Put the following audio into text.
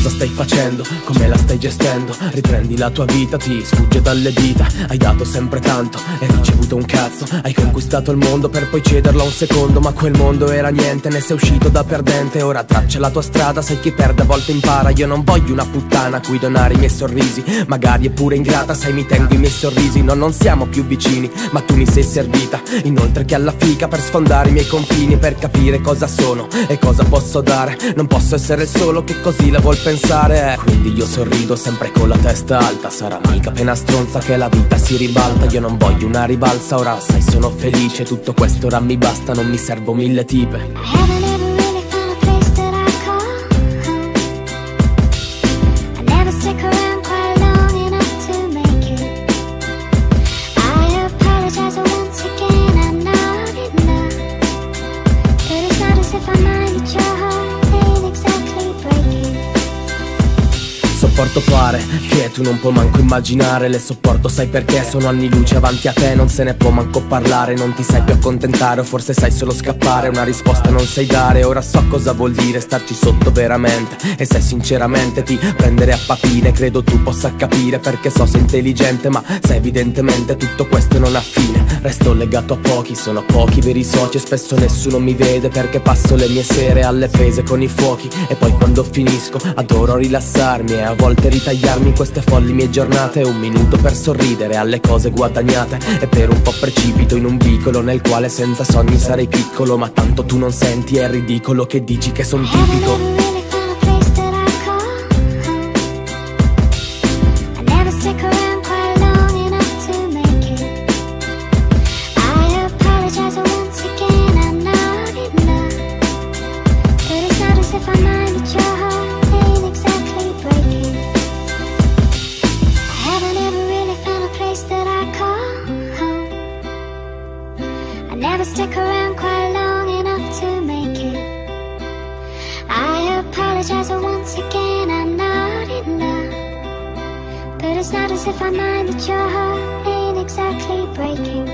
Cosa stai facendo? Come la stai gestendo? Riprendi la tua vita, ti sfugge dalle dita. Hai dato sempre tanto e ricevuto un cazzo. Hai conquistato il mondo per poi cederlo a un secondo, ma quel mondo era niente, ne sei uscito da perdente. Ora traccia la tua strada, sai chi perde a volte impara. Io non voglio una puttana a cui donare i miei sorrisi, magari è pure ingrata, sai mi tengo i miei sorrisi. No, non siamo più vicini, ma tu mi sei servita, inoltre che alla fica, per sfondare i miei confini, per capire cosa sono e cosa posso dare. Non posso essere il solo che così la vuol pensare, quindi io sorrido sempre con la testa alta. Sarà mica appena stronza che la vita si ribalta. Io non voglio una ribalza, ora sai sono felice. Tutto questo ora mi basta, non mi servo mille tipe. Sopporto pare che tu non puoi manco immaginare. Le sopporto sai perché sono anni luce avanti a te. Non se ne può manco parlare, non ti sai più accontentare, o forse sai solo scappare. Una risposta non sai dare, ora so cosa vuol dire starci sotto veramente. E sai sinceramente ti prendere a papine, credo tu possa capire perché so sei intelligente. Ma sai evidentemente tutto questo non ha fine. Resto legato a pochi, sono pochi veri soci e spesso nessuno mi vede perché passo le mie sere alle prese con i fuochi. E poi quando finisco adoro rilassarmi e a volte ritagliarmi in queste folli mie giornate. Un minuto per sorridere alle cose guadagnate e per un po' precipito in un vicolo nel quale senza sogni sarei piccolo. Ma tanto tu non senti, è ridicolo che dici che son tipico. Never stick around quite long enough to make it. I apologize once again, I'm not enough. But it's not as if I mind that your heart ain't exactly breaking.